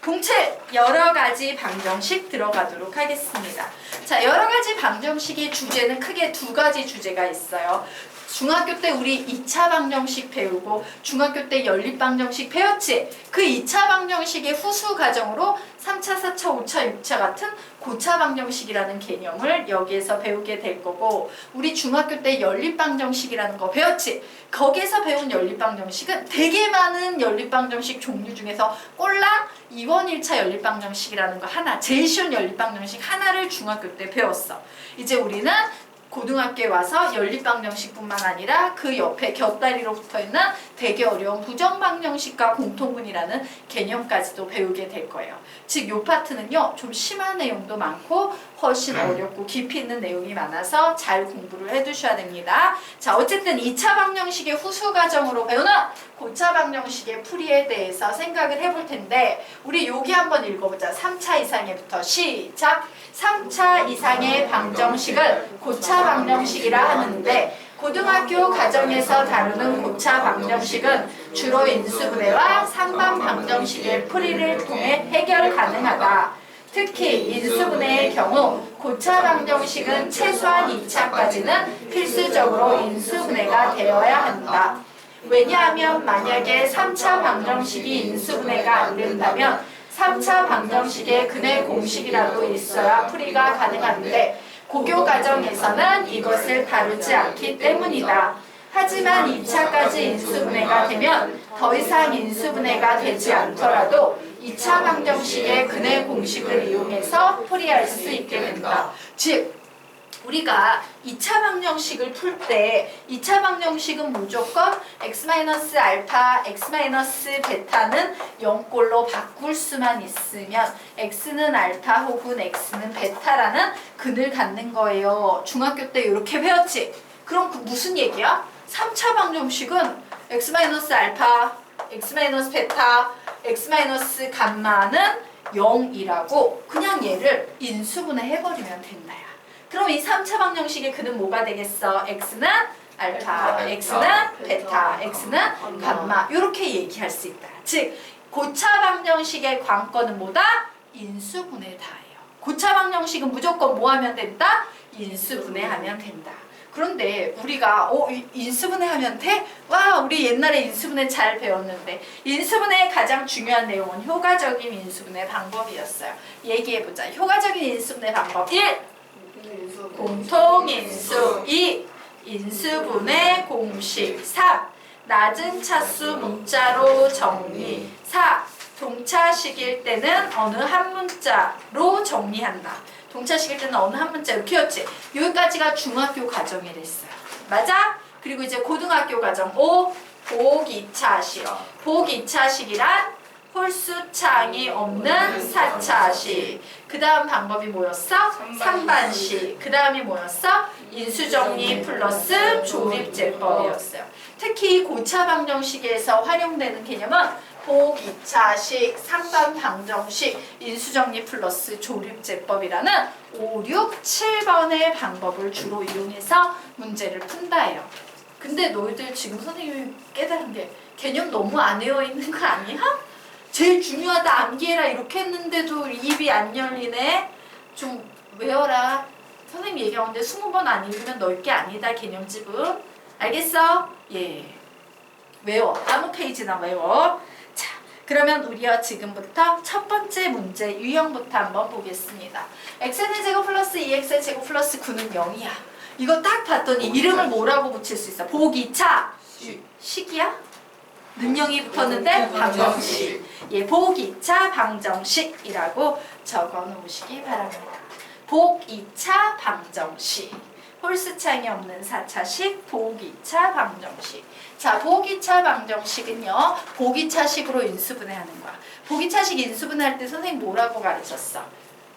동체 여러 가지 방정식 들어가도록 하겠습니다. 자, 여러 가지 방정식의 주제는 크게 두 가지 주제가 있어요. 중학교 때 우리 2차 방정식 배우고 중학교 때 연립방정식 배웠지? 그 2차 방정식의 후수 과정으로 3차, 4차, 5차, 6차 같은 고차 방정식이라는 개념을 여기에서 배우게 될 거고 우리 중학교 때 연립방정식이라는 거 배웠지? 거기에서 배운 연립방정식은 되게 많은 연립방정식 종류 중에서 꼴랑 2원 1차 연립방정식이라는 거 하나, 제일 쉬운 연립방정식 하나를 중학교 때 배웠어. 이제 우리는 고등학교에 와서 연립방정식뿐만 아니라 그 옆에 곁다리로 붙어있는 되게 어려운 부정방정식과 공통분이라는 개념까지도 배우게 될 거예요. 즉, 이 파트는요, 좀 심한 내용도 많고 훨씬 어렵고 깊이 있는 내용이 많아서 잘 공부를 해두셔야 됩니다. 자, 어쨌든 2차 방정식의 후수 과정으로 배우는 고차 방정식의 풀이에 대해서 생각을 해볼 텐데 우리 여기 한번 읽어보자. 3차 이상에부터 시작! 3차 이상의 방정식을 고차 방정식이라 하는데 고등학교 과정에서 다루는 고차 방정식은 주로 인수분해와 상반 방정식의 풀이를 통해 해결 가능하다. 특히 인수분해의 경우 고차 방정식은 최소한 2차까지는 필수적으로 인수분해가 되어야 한다. 왜냐하면 만약에 3차 방정식이 인수분해가 안 된다면 3차 방정식의 근해 공식이라도 있어야 풀이가 가능한데 고교 과정에서는 이것을 다루지 않기 때문이다. 하지만 2차까지 인수분해가 되면 더 이상 인수분해가 되지 않더라도 2차 방정식의 근해 공식을 이용해서 풀이할 수 있게 된다. 즉, 우리가 2차 방정식을 풀 때 2차 방정식은 무조건 x-알파, x-베타는 0꼴로 바꿀 수만 있으면 x는 알파 혹은 x는 베타라는 근을 갖는 거예요. 중학교 때 이렇게 배웠지? 그럼 그 무슨 얘기야? 3차 방정식은 x-알파, x-베타, x-감마는 0이라고 그냥 얘를 인수분해 해버리면 된다. 그럼 이 3차 방정식의 근은 뭐가 되겠어? x는 알파, x는 베타, x는 감마 이렇게 얘기할 수 있다. 즉, 고차 방정식의 관건은 뭐다? 인수분해다예요. 고차 방정식은 무조건 뭐 하면 된다? 인수분해하면 된다. 그런데 우리가 인수분해하면 돼? 와, 우리 옛날에 인수분해 잘 배웠는데 인수분해의 가장 중요한 내용은 효과적인 인수분해 방법이었어요. 얘기해보자. 효과적인 인수분해 방법 1. 공통인수 2. 인수분해 공식 3. 낮은 차수 문자로 정리 4. 동차식일 때는 어느 한 문자로 정리한다. 동차식일 때는 어느 한 문자 이렇게 였지. 여기까지가 중학교 과정이랬어요. 맞아? 그리고 이제 고등학교 과정 5. 복이차식. 복이차식이란 홀수차항이 없는 4차식. 그 다음 방법이 뭐였어? 상반식. 그 다음이 뭐였어? 인수정리 플러스 조립제법이었어요. 특히 고차 방정식에서 활용되는 개념은 복이차식, 상반 방정식, 인수정리 플러스 조립제법이라는 5, 6, 7번의 방법을 주로 이용해서 문제를 푼다예요. 근데 너희들 지금 선생님이 깨달은 게 개념 너무 안 외워 있는 거 아니야? 제일 중요하다 암기해라 이렇게 했는데도 입이 안 열리네. 좀 외워라. 선생님 얘기하는데 20번 안 읽으면 널 게 아니다 개념집은. 알겠어? 예. 외워. 아무 페이지나 외워. 자, 그러면 우리가 지금부터 첫 번째 문제 유형부터 한번 보겠습니다. x의 제곱 플러스 2x의 제곱 플러스 9는 0이야. 이거 딱 봤더니 이름을 뭐라고 붙일 수 있어? 복이차 식이야? 능령이 붙었는데 방정식. 예, 복이차 방정식이라고 적어 놓으시기 바랍니다. 복이차 방정식. 홀수차항이 없는 4차식 복이차 방정식. 자, 복이차 방정식은요. 복이차식으로 인수분해하는 거야. 복이차식 인수분해할 때 선생님 뭐라고 가르쳤어?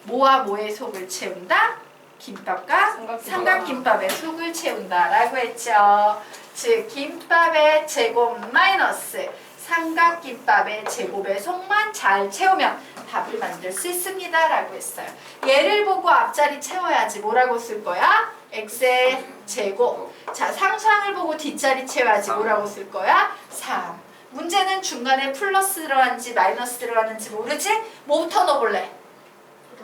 뭐와 뭐의 속을 채운다? 김밥과 삼각김밥의 속을 채운다라고 했죠. 즉, 김밥의 제곱 마이너스 삼각김밥의 제곱의 속만 잘 채우면 답을 만들 수 있습니다 라고 했어요. 얘를 보고 앞자리 채워야지. 뭐라고 쓸 거야? x의 제곱. 자, 상수항을 보고 뒷자리 채워야지. 뭐라고 쓸 거야? 3. 문제는 중간에 플러스 들어가는지 마이너스 들어가는지 모르지? 뭐부터 넣어볼래?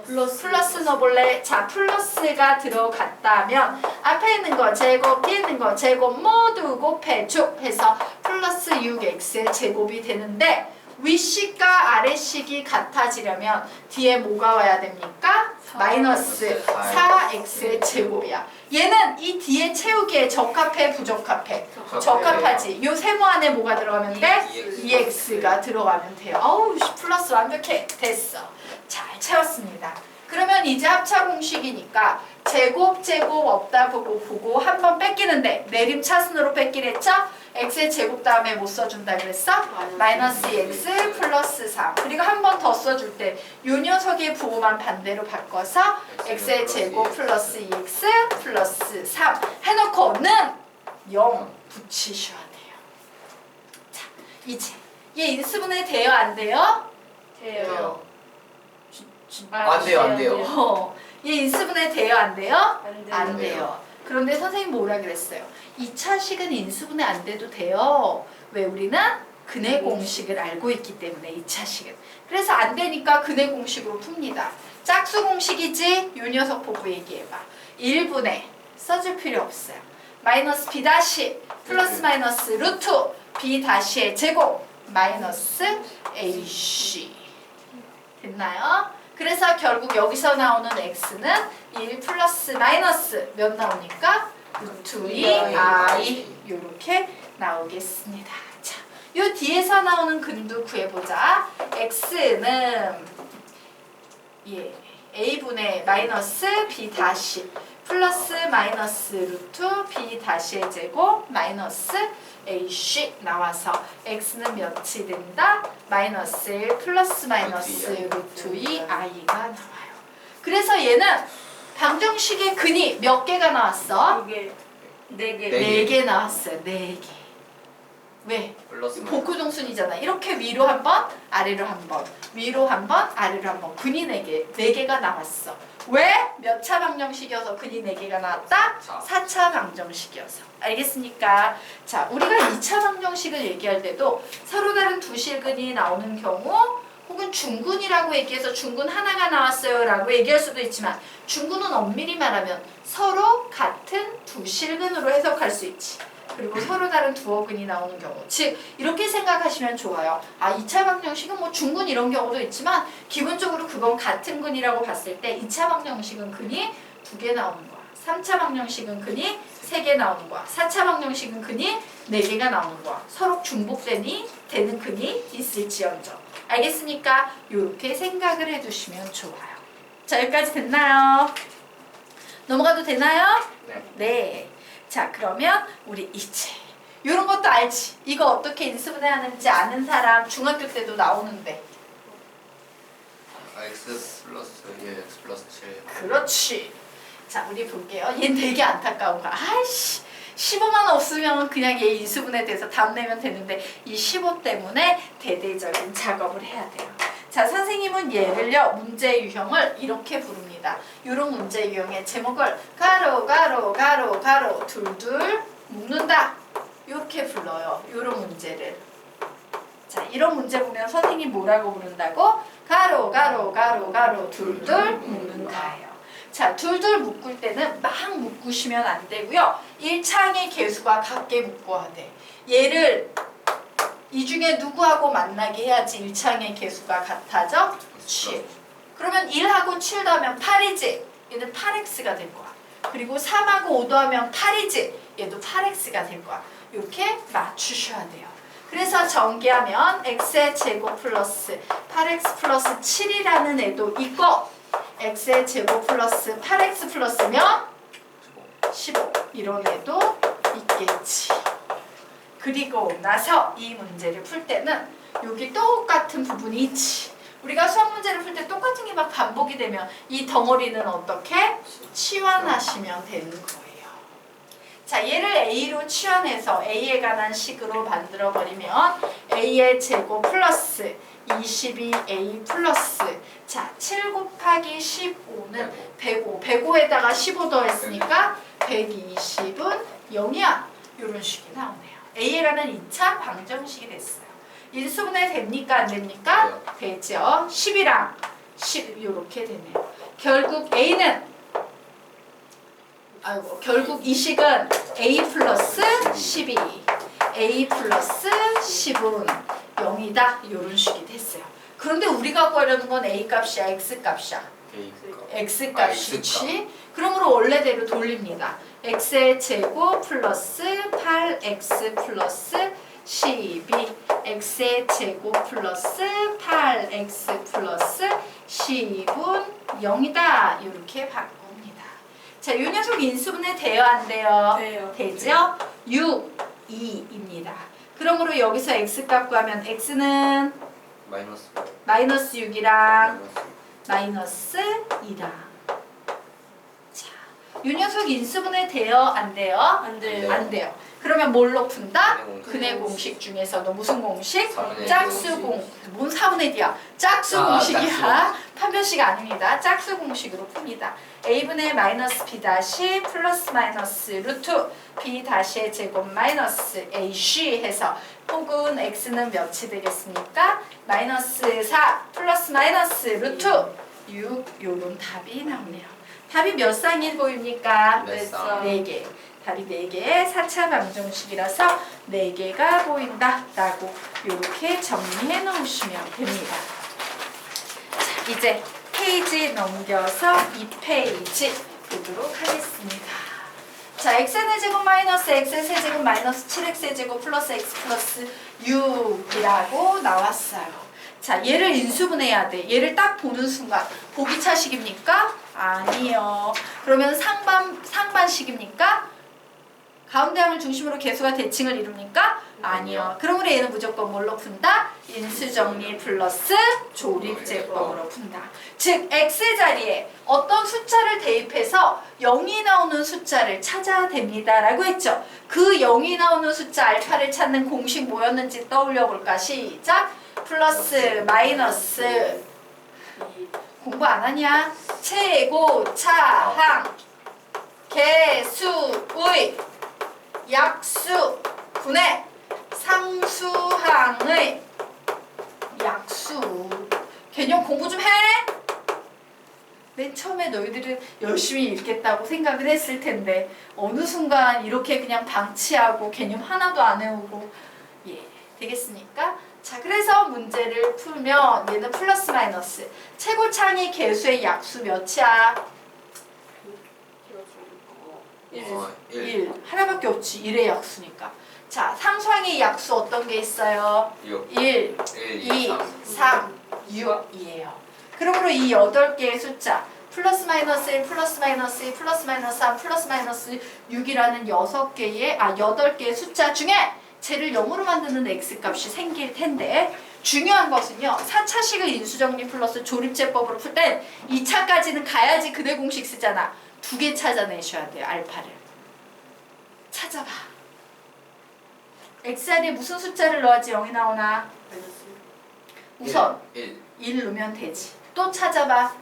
플러스 넣어볼래? 자, 플러스가 들어갔다면 앞에 있는 거 제곱, 뒤에 있는 거 제곱 모두 곱해줘 해서 플러스 6x 제곱이 되는데 윗식과 아래식이 같아지려면 뒤에 뭐가 와야 됩니까? 마이너스 4x 제곱이야. 얘는 이 뒤에 채우기에 적합해 부적합해? 적합하지. 요 세모 안에 뭐가 들어가면 돼? 2x가 들어가면 돼요. 어우 플러스 완벽해. 됐어. 잘 채웠습니다. 그러면 이제 합차 공식이니까 제곱 없다 보고 한 번 뺏기는데 내림차순으로 뺏기랬죠? x의 제곱 다음에 뭐 써준다 그랬어? 마이너스 2x 플러스 3. 그리고 한 번 더 써줄 때 요 녀석의 부호만 반대로 바꿔서 x의 제곱 플러스 2x 플러스 3 해놓고는 0 붙이셔야 돼요. 자, 이제 얘 인수분해 돼요 안 돼요? 돼요. 안 돼요. 얘 인수분해 돼요 안 돼요? 안 돼요. 그런데 선생님 뭐라 그랬어요? 2차 식은 인수분해 안 돼도 돼요. 왜? 우리는 근해 공식을 알고 있기 때문에 2차 식은. 그래서 안 되니까 근해 공식으로 풉니다. 짝수 공식이지? 요 녀석 보고 얘기해봐. 1분의 써줄 필요 없어요. 마이너스 b 다시 플러스 마이너스 루트 b 다시의 제곱 마이너스 ac 됐나요? 그래서 결국 여기서 나오는 x는 1 플러스 마이너스 몇 나오니까? 루트 2i 요렇게 나오겠습니다. 자, 요 뒤에서 나오는 근도 구해보자. x는 a분의 마이너스 b 다시 플러스 마이너스 루트 b 다시의 제곱 마이너스 ac 나와서 x는 몇이 된다? 마이너스 1 플러스 마이너스 루트 2i가 나와요. 그래서 얘는 방정식의 근이 몇 개가 나왔어? 4개. 4개 나왔어요. 4개. 왜? 복구동순이잖아. 이렇게 위로 한 번, 아래로 한 번, 위로 한 번, 아래로 한 번. 근이 4개, 4개가 나왔어. 왜? 몇 차 방정식이어서 근이 4개가 나왔다? 4차 방정식이어서. 알겠습니까? 자, 우리가 2차 방정식을 얘기할 때도 서로 다른 두 실근이 나오는 경우 혹은 중근이라고 얘기해서 중근 하나가 나왔어요 라고 얘기할 수도 있지만 중근은 엄밀히 말하면 서로 같은 두 실근으로 해석할 수 있지. 그리고 서로 다른 두어근이 나오는 경우. 즉 이렇게 생각하시면 좋아요. 아 2차 방정식은 뭐 중근 이런 경우도 있지만 기본적으로 그건 같은 근이라고 봤을 때 2차 방정식은 근이 2개 나오는 거야. 3차 방정식은 근이 3개 나오는 거야. 4차 방정식은 근이 4개가 나오는 거야. 서로 중복되니 되는 근이 있을지언정. 알겠습니까? 이렇게 생각을 해두시면 좋아요. 자 여기까지 됐나요? 넘어가도 되나요? 네. 자 그러면 우리 이제 이런 것도 알지? 이거 어떻게 인수분해 하는지 아는 사람 중학교 때도 나오는데. x 플러스 1x 플러스 7. 그렇지. 자 우리 볼게요. 얘는 되게 안타까운 거야. 아이씨 15만 없으면 그냥 얘 인수분해 돼서 답 내면 되는데 이 15 때문에 대대적인 작업을 해야 돼요. 자 선생님은 얘를요 문제 유형을 이렇게 부릅니다. 이런 문제 유형의 제목을 가로 가로 가로 가로 둘둘 묶는다 이렇게 불러요. 이런 문제를. 자 이런 문제 보면 선생님 뭐라고 부른다고? 가로 가로 가로 가로 둘둘 묶는다예요. 자 둘둘 묶을 때는 막 묶으시면 안 되고요. 1창의 개수가 같게 묶어야 돼. 얘를 이 중에 누구하고 만나게 해야지 1창의 개수가 같아져? 7. 그러면 1하고 7 더하면 8이지? 얘는 8x가 될 거야. 그리고 3하고 5 더하면 8이지? 얘도 8x가 될 거야. 이렇게 맞추셔야 돼요. 그래서 전개하면 x의 제곱 플러스 8x 플러스 7이라는 애도 있고 x의 제곱 플러스 8x 플러스면 15 이런 애도 있겠지. 그리고 나서 이 문제를 풀 때는 여기 똑같은 부분이 있지. 우리가 수학 문제를 풀 때 똑같은 게 막 반복이 되면 이 덩어리는 어떻게? 치환하시면 되는 거예요. 자, 얘를 A로 치환해서 A에 관한 식으로 만들어버리면 A의 제곱 플러스 22A 플러스 자, 7 곱하기 15는 105. 105에다가 15 더했으니까 120은 0이야. 이런 식이 나오네요. A에 관한 2차 방정식이 됐어요. 인수분해 됩니까? 안 됩니까? 되죠. 10이랑 10 이렇게 되네요. 결국 A는 결국 이 식은 A 플러스 12 A 플러스 10은 0이다. 이런 식이 됐어요. 그런데 우리가 구하려는 건 A 값이야, X 값이야? X 값이지. 그러므로 원래대로 돌립니다. X의 제곱 플러스 8X 플러스 12 X의 제곱 플러스 8X 플러스 10은 0이다. 이렇게 바꿉니다. 자, 이 녀석 인수분해 돼요? 안 돼요? 돼요. 되죠? 6, 2입니다. 그러므로 여기서 X 값 구하면 X는 마이너스 6이랑 마이너스 2다. 자, 이 녀석 인수분해 돼요? 안 돼요? 안 돼요. 안 돼요. 그러면 뭘로 푼다? 근해 근해 공식 중에서도 무슨 공식? 4분의 짝수 뭔 4분의 D야? 짝수 공식이야. 짝수. 판별식 아닙니다. 짝수 공식으로 풉니다. A분의 마이너스 B 다시 플러스 마이너스 루트 B 다시의 제곱 마이너스 AC 해서 혹은 X는 몇이 되겠습니까? 마이너스 4 플러스 마이너스 루트 6 요런 답이 나오네요. 답이 몇 쌍이 보입니까? 네 쌍. 4개. 답이 4개의 4차 방정식이라서 4개가 보인다라고 이렇게 정리해 놓으시면 됩니다. 자, 이제 페이지 넘겨서 2페이지 보도록 하겠습니다. 자, x의 제곱 마이너스 x의 세제곱 마이너스 7x의 제곱 플러스 x 플러스 6이라고 나왔어요. 자, 얘를 인수분해해야 돼. 얘를 딱 보는 순간 보기차식입니까? 아니요. 그러면 상반식입니까? 가운데 항을 중심으로 개수가 대칭을 이룹니까? 아니요. 그러므로 얘는 무조건 뭘로 푼다? 인수정리 플러스 조립제법으로 푼다. 즉 x 자리에 어떤 숫자를 대입해서 0이 나오는 숫자를 찾아야 됩니다 라고 했죠. 그 0이 나오는 숫자 알파를 찾는 공식 뭐였는지 떠올려 볼까? 시작! 플러스 마이너스 공부 안 하냐? 최고 차항 개수의 약수 분의 상수항의 약수. 개념 공부 좀 해. 맨 처음에 너희들은 열심히 읽겠다고 생각을 했을 텐데 어느 순간 이렇게 그냥 방치하고 개념 하나도 안 외우고 되겠습니까? 자, 그래서 문제를 풀면 얘는 플러스 마이너스 최고차항의 개수의 약수 몇이야? 1. 하나밖에 없지. 1의 약수니까. 자, 상수항의 약수 어떤 게 있어요? 1, 2, 3, 6이에요. 그러므로 이 8개의 숫자 플러스 마이너스 1, 플러스 마이너스 2, 플러스 마이너스 3, 플러스 마이너스 6이라는 8개의 숫자 중에 쟤를 0으로 만드는 x값이 생길 텐데 중요한 것은요. 4차식을 인수정리 플러스 조립제법으로 풀 땐 2차까지는 가야지 근해 공식 쓰잖아. 2개 찾아내셔야 돼요. 알파를. 찾아봐. x자리에 무슨 숫자를 넣어야지 0이 나오나? 우선 1 넣으면 되지. 또 찾아봐.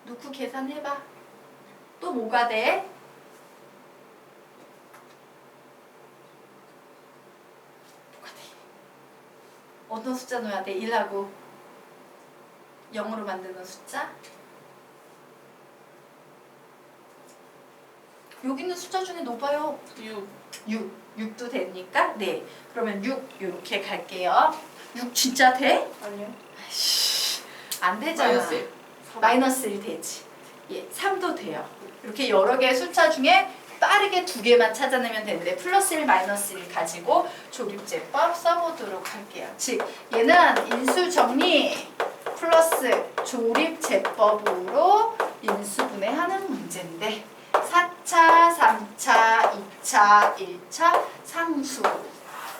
넣고 계산해봐. 또 뭐가 돼? 뭐가 돼? 어떤 숫자 넣어야 돼? 1하고 0으로 만드는 숫자? 여기 있는 숫자 중에 넣어봐요. 6도 됩니까? 네. 그러면 6 이렇게 갈게요. 6 진짜 돼? 아니요. 안 되잖아. 마이너스 1 되지. 3도 돼요. 이렇게 여러 개의 숫자 중에 빠르게 2개만 찾아내면 되는데 플러스 1, 마이너스 1 가지고 조립제법 써보도록 할게요. 즉 얘는 인수정리 플러스 조립제법으로 인수분해하는 문제인데 4차, 3차, 2차, 1차 상수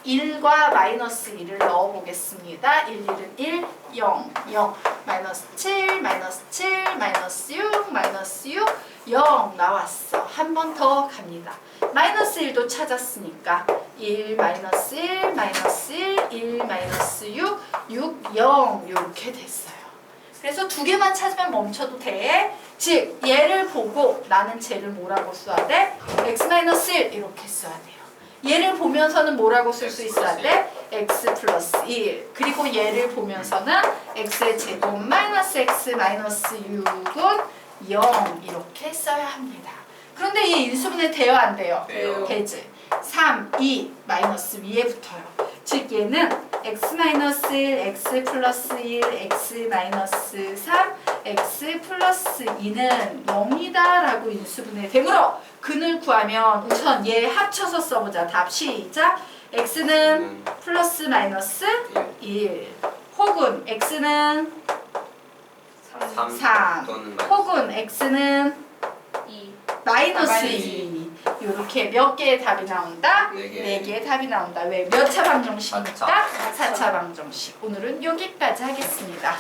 1과 마이너스 1을 넣어보겠습니다. 1, 1은 1, 0, 0, 마이너스 7, 마이너스 7, 마이너스 6, 마이너스 6, 0 나왔어. 한 번 더 갑니다. 마이너스 1도 찾았으니까 1, 마이너스 1, 마이너스 1, 1, 마이너스 6, 6, 0 이렇게 됐어요. 그래서 2개만 찾으면 멈춰도 돼. 즉 얘를 보고 나는 쟤를 뭐라고 써야 돼? x-1 이렇게 써야 돼요. 얘를 보면서는 뭐라고 쓸 수 X 있어야 플러스 돼? x 플러스 1. 그리고 얘를 보면서는 x의 제곱 마이너스 x 마이너스 6은 0 이렇게 써야 합니다. 그런데 이 인수분해 돼요 안 돼요? 돼요. 되지. 3, 2 마이너스 위에 붙어요. 즉 얘는 x 마이너스 1, x 플러스 1, x 마이너스 3, x 플러스 2는 0이다 라고 인수분해 되므로 근을 구하면 우선 얘 합쳐서 써보자. 답 시작. x는 플러스 마이너스 1 혹은 x는 3 또는 혹은 x는 2. 마이너스 2 이렇게 몇 개의 답이 나온다? 네 개. 4개의 답이 나온다. 왜? 몇 차 방정식입니까? 사 차. 4차 방정식. 오늘은 여기까지 하겠습니다.